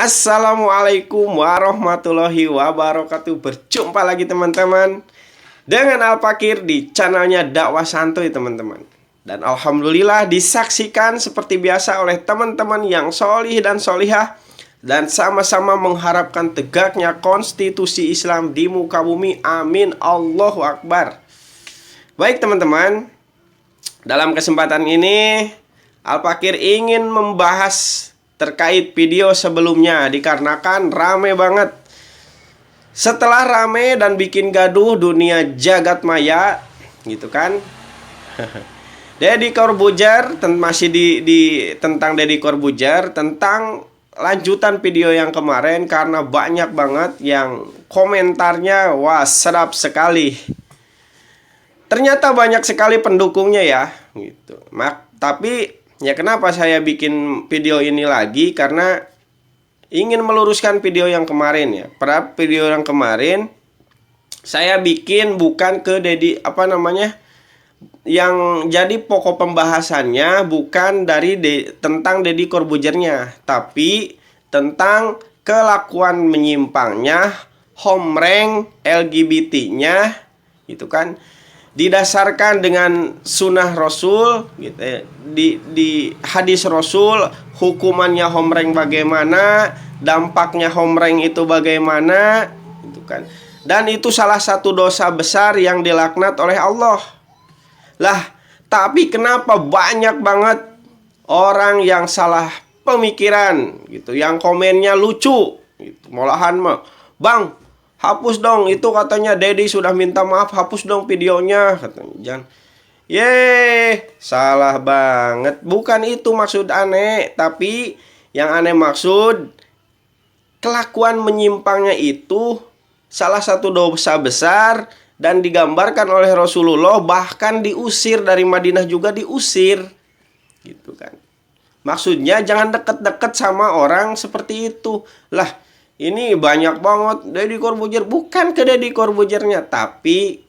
Assalamualaikum warahmatullahi wabarakatuh. Berjumpa lagi teman-teman dengan Al-Fakir di channelnya Dakwah Santuy teman-teman. Dan alhamdulillah disaksikan seperti biasa oleh teman-teman yang solih dan solihah, dan sama-sama mengharapkan tegaknya konstitusi Islam di muka bumi. Amin, Allahu Akbar. Baik teman-teman, dalam kesempatan ini Al-Fakir ingin membahas terkait video sebelumnya, dikarenakan rame banget. Setelah rame dan bikin gaduh dunia jagat maya gitu kan. Deddy Corbuzier masih tentang Deddy Corbuzier, tentang lanjutan video yang kemarin, karena banyak banget yang komentarnya wah sedap sekali. Ternyata banyak sekali pendukungnya ya gitu. Tapi ya kenapa saya bikin video ini lagi? Karena ingin meluruskan video yang kemarin ya. Pada video yang kemarin saya bikin bukan ke yang jadi pokok pembahasannya bukan tentang Deddy Corbuziernya, tapi tentang kelakuan menyimpangnya, homreng LGBT-nya gitu kan. Didasarkan dengan sunnah Rasul gitu ya. Di hadis Rasul, hukumannya homreng bagaimana, dampaknya homreng itu bagaimana gitu kan. Dan itu salah satu dosa besar yang dilaknat oleh Allah. Lah, tapi kenapa banyak banget orang yang salah pemikiran gitu, yang komennya lucu gitu. Malahan mah, "Bang, hapus dong itu, katanya Deddy sudah minta maaf, hapus dong videonya," katanya. Jangan. Salah banget. Bukan itu maksud aneh, tapi yang aneh maksud kelakuan menyimpangnya itu salah satu dosa besar dan digambarkan oleh Rasulullah, bahkan diusir dari Madinah juga diusir. Gitu kan. Maksudnya jangan deket-deket sama orang seperti itu. Lah, ini banyak banget Deddy Corbuzier, bukan ke Deddy Corbuziernya, tapi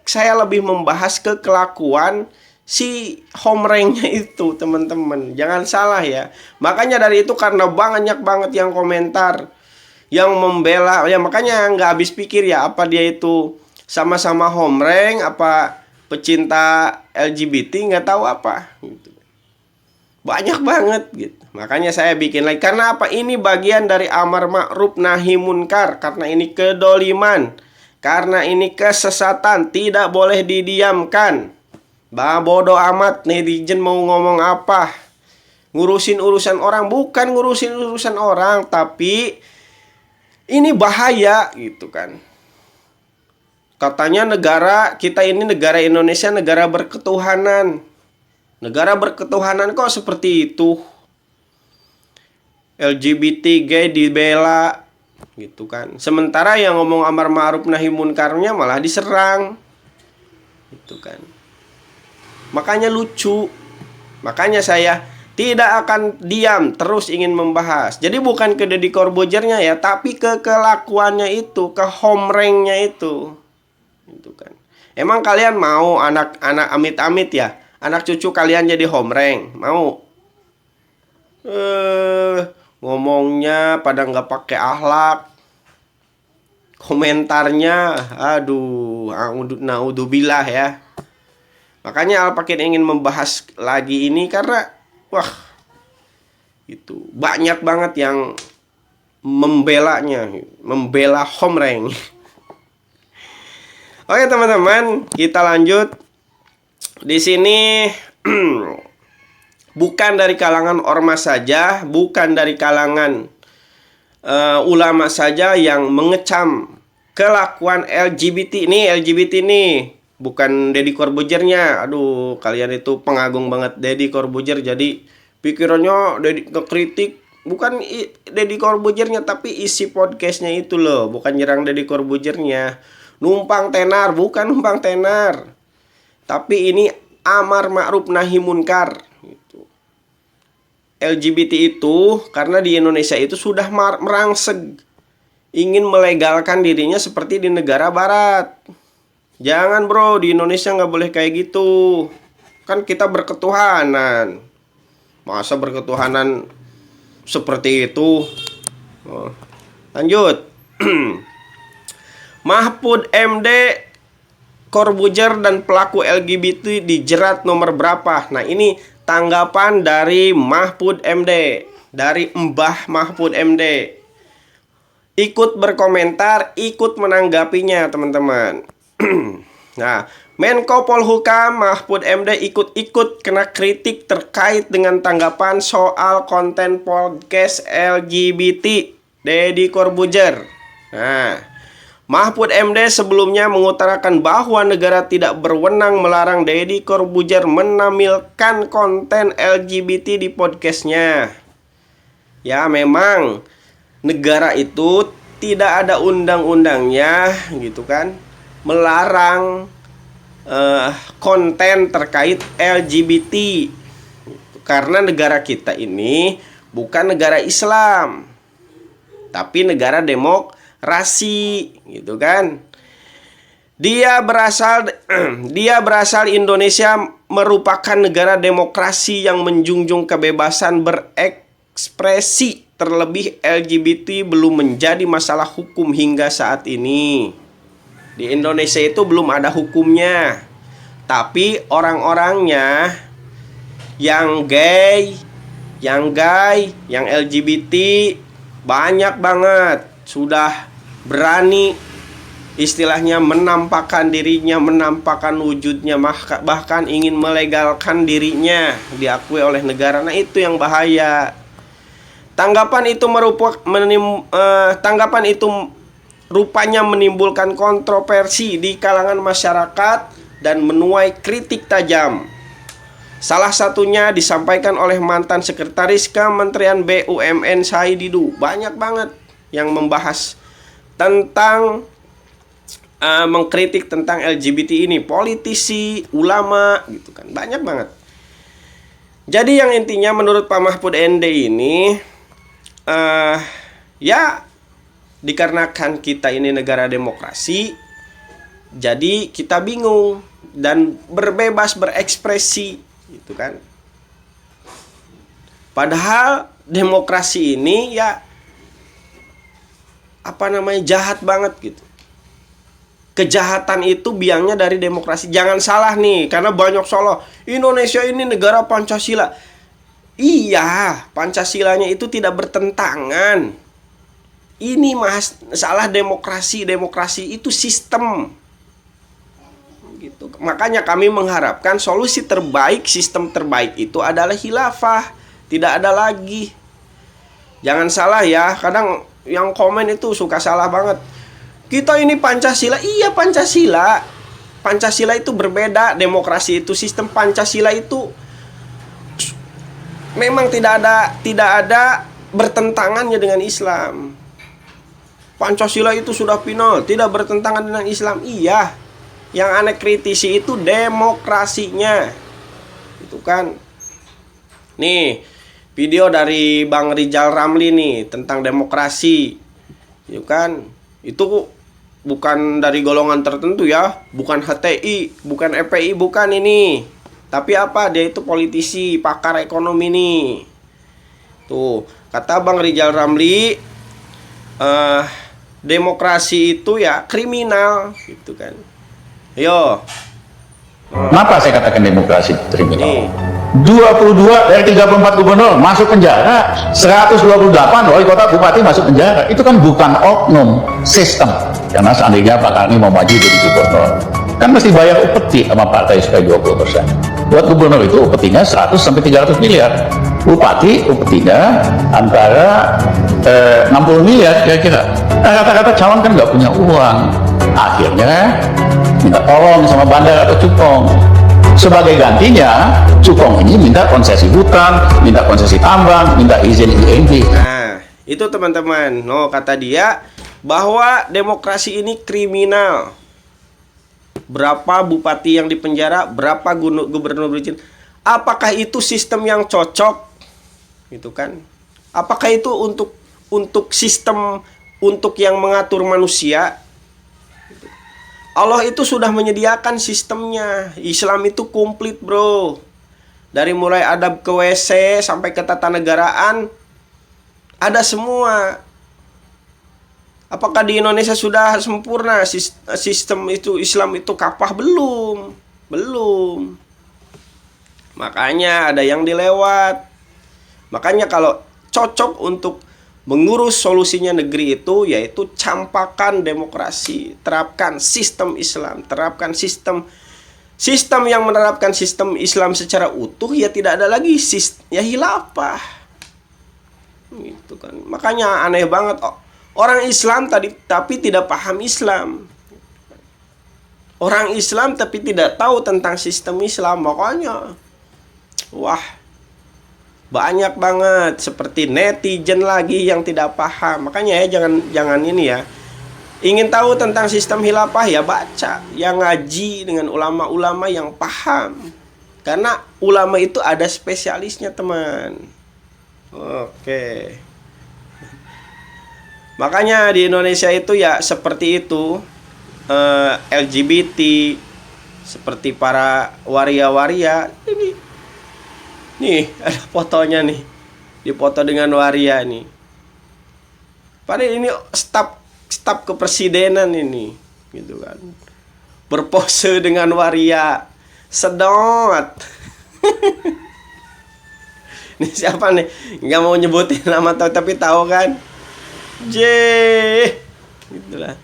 saya lebih membahas ke kelakuan si homrengnya itu, teman-teman. Jangan salah ya. Makanya dari itu, karena banyak banget yang komentar yang membela, ya makanya nggak habis pikir ya, apa dia itu sama-sama homreng, apa pecinta LGBT, nggak tahu apa gitu. Banyak banget gitu. Makanya saya bikin lagi. Karena apa? Ini bagian dari amar ma'ruf nahi munkar. Karena ini kedoliman, karena ini kesesatan, tidak boleh didiamkan. Bodoh amat netizen mau ngomong apa. Ngurusin urusan orang, bukan ngurusin urusan orang, tapi ini bahaya gitu kan. Katanya negara kita ini, negara Indonesia, negara berketuhanan. Negara berketuhanan kok seperti itu? LGBT gay dibela gitu kan. Sementara yang ngomong amar ma'ruf nahi munkarnya malah diserang. Gitu kan. Makanya lucu. Makanya saya tidak akan diam, terus ingin membahas. Jadi bukan ke Deddy Corbuziernya ya, tapi ke kelakuannya itu, ke homrengnya itu. Gitu kan. Emang kalian mau anak-anak amit-amit ya, anak cucu kalian jadi homreng? Mau? Ngomongnya pada nggak pakai akhlak, komentarnya aduh, naudzubillah ya. Makanya Al-Fakir ingin membahas lagi ini karena wah, itu banyak banget yang membela homreng. Oke teman-teman, kita lanjut. Di sini bukan dari kalangan ormas saja, bukan dari kalangan ulama saja yang mengecam kelakuan LGBT nih, bukan Deddy Corbuziernya. Aduh, kalian itu pengagung banget Deddy Corbuzier, jadi pikirannya ngekritik bukan Deddy Corbuziernya, tapi isi podcastnya itu loh, bukan nyerang Deddy Corbuziernya. Numpang tenar, bukan numpang tenar, tapi ini amar ma'ruf nahi munkar gitu. LGBT itu karena di Indonesia itu sudah merangsek, ingin melegalkan dirinya seperti di negara barat. Jangan bro, di Indonesia nggak boleh kayak gitu. Kan kita berketuhanan. Masa berketuhanan seperti itu. Lanjut. Mahfud MD, Corbuzier dan pelaku LGBT dijerat nomor berapa? Nah, ini tanggapan dari Mahfud MD, dari Mbah Mahfud MD. Ikut berkomentar, ikut menanggapinya, teman-teman. Nah, Menko Polhukam Mahfud MD ikut-ikut kena kritik terkait dengan tanggapan soal konten podcast LGBT Deddy Corbuzier. Nah, Mahfud MD sebelumnya mengutarakan bahwa negara tidak berwenang melarang Deddy Corbuzier menampilkan konten LGBT di podcastnya. Ya, memang negara itu tidak ada undang-undangnya gitu kan, melarang konten terkait LGBT. Karena negara kita ini bukan negara Islam, tapi negara demokrasi gitu kan. Dia berasal Indonesia merupakan negara demokrasi yang menjunjung kebebasan berekspresi. Terlebih LGBT belum menjadi masalah hukum hingga saat ini. Di Indonesia itu belum ada hukumnya. Tapi orang-orangnya yang gay, yang LGBT banyak banget sudah berani istilahnya menampakkan dirinya, menampakkan wujudnya, bahkan ingin melegalkan dirinya diakui oleh negara. Nah, itu yang bahaya. Tanggapan itu rupanya menimbulkan kontroversi di kalangan masyarakat dan menuai kritik tajam. Salah satunya disampaikan oleh mantan Sekretaris Kementerian BUMN Said Didu. Banyak banget yang membahas tentang mengkritik tentang LGBT ini, politisi, ulama gitu kan. Banyak banget. Jadi yang intinya menurut Pak Mahfud MD ini ya dikarenakan kita ini negara demokrasi, jadi kita bingung dan berbebas berekspresi gitu kan. Padahal demokrasi ini ya jahat banget gitu. Kejahatan itu biangnya dari demokrasi. Jangan salah nih, karena banyak salah. Indonesia ini negara Pancasila. Iya, Pancasilanya itu tidak bertentangan. Ini masalah demokrasi. Demokrasi itu sistem. Gitu. Makanya kami mengharapkan solusi terbaik, sistem terbaik itu adalah khilafah. Tidak ada lagi. Jangan salah ya, kadang yang komen itu suka salah banget. Kita ini Pancasila. Iya, Pancasila. Pancasila itu berbeda, demokrasi itu sistem. Pancasila itu memang tidak ada bertentangannya dengan Islam. Pancasila itu sudah final, tidak bertentangan dengan Islam. Iya. Yang aneh kritisi itu demokrasinya. Itu kan. Nih, video dari Bang Rizal Ramli nih tentang demokrasi. Itu kan. Itu bukan dari golongan tertentu ya, bukan HTI, bukan FPI, bukan ini. Tapi apa? Dia itu politisi, pakar ekonomi nih. Tuh, kata Bang Rizal Ramli, demokrasi itu ya kriminal, gitu kan. Yo. Kenapa saya katakan demokrasi kriminal? 22 dari 34 gubernur masuk penjara, 128 wali kota bupati masuk penjara. Itu kan bukan oknum, sistem. Karena seandainya Pak Karni mau maju jadi gubernur, kan mesti bayar upeti sama partai supaya 20%. Buat gubernur itu upetinya 100 sampai 300 miliar. Bupati upetinya antara 60 miliar kira-kira. Nah, kata-kata calon kan nggak punya uang. Akhirnya minta tolong sama bandar atau cukong. Sebagai gantinya, cukong ini minta konsesi hutan, minta konsesi tambang, minta izin IND. Nah, itu teman-teman. No, kata dia bahwa demokrasi ini kriminal. Berapa bupati yang dipenjara, berapa gubernur berizin. Apakah itu sistem yang cocok? Gitu kan? Apakah itu untuk sistem untuk yang mengatur manusia? Allah itu sudah menyediakan sistemnya. Islam itu komplit, bro. Dari mulai adab ke WC sampai ke tata negaraan, Ada semua. Apakah di Indonesia sudah sempurna sistem itu Islam itu kapah? Belum. Belum. Makanya ada yang dilewat. Makanya kalau cocok untuk mengurus solusinya negeri itu, yaitu campakan demokrasi, terapkan sistem Islam, terapkan sistem yang menerapkan sistem Islam secara utuh, ya tidak ada lagi ya khilafah. Gitu kan. Makanya aneh banget orang Islam tapi tidak paham Islam. Orang Islam tapi tidak tahu tentang sistem Islam. Makanya wah, banyak banget seperti netizen lagi yang tidak paham. Makanya ya jangan ini ya. Ingin tahu tentang sistem khilafah ya baca, yang ngaji dengan ulama-ulama yang paham. Karena ulama itu ada spesialisnya, teman. Oke. Makanya di Indonesia itu ya seperti itu, LGBT, seperti para waria-waria ini. Nih ada fotonya nih, dipoto dengan waria nih. Padahal ini staf kepresidenan ini, gitu kan. Berpose dengan waria, sedot. Ini siapa nih? Nggak mau nyebutin nama tapi tahu kan? Gitulah.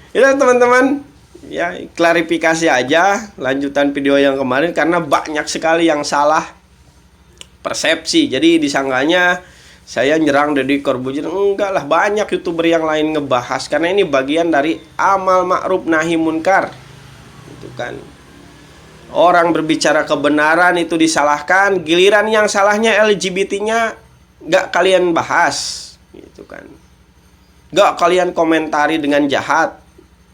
Itu teman-teman, ya klarifikasi aja lanjutan video yang kemarin karena banyak sekali yang salah persepsi. Jadi disangkanya saya nyerang Deddy Corbuzier. Enggak lah, banyak YouTuber yang lain ngebahas karena ini bagian dari amal ma'ruf nahi munkar. Itu kan. Orang berbicara kebenaran itu disalahkan, giliran yang salahnya LGBT-nya nggak kalian bahas, gitu kan. Nggak kalian komentari dengan jahat.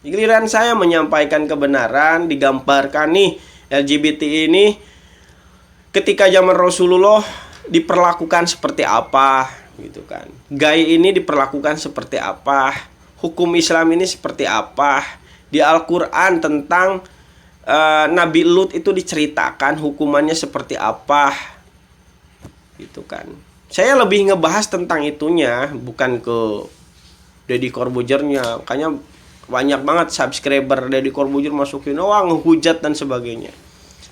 Giliran saya menyampaikan kebenaran, digambarkan nih LGBT ini ketika zaman Rasulullah diperlakukan seperti apa, gitu kan. Gay ini diperlakukan seperti apa, hukum Islam ini seperti apa. Di Al-Quran tentang Nabi Lut itu diceritakan hukumannya seperti apa, gitu kan. Saya lebih ngebahas tentang itunya, bukan ke Deddy Corbuzier-nya. Makanya banyak banget subscriber Deddy Corbuzier masukin ngehujat dan sebagainya.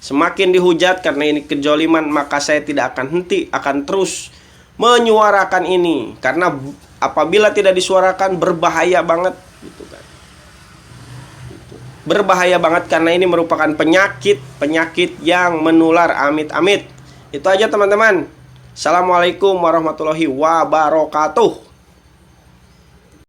Semakin dihujat karena ini kejoliman, maka saya tidak akan henti, akan terus menyuarakan ini. Karena apabila tidak disuarakan berbahaya banget, gitu kan. Berbahaya banget karena ini merupakan penyakit yang menular, amit-amit. Itu aja teman-teman. Assalamualaikum warahmatullahi wabarakatuh.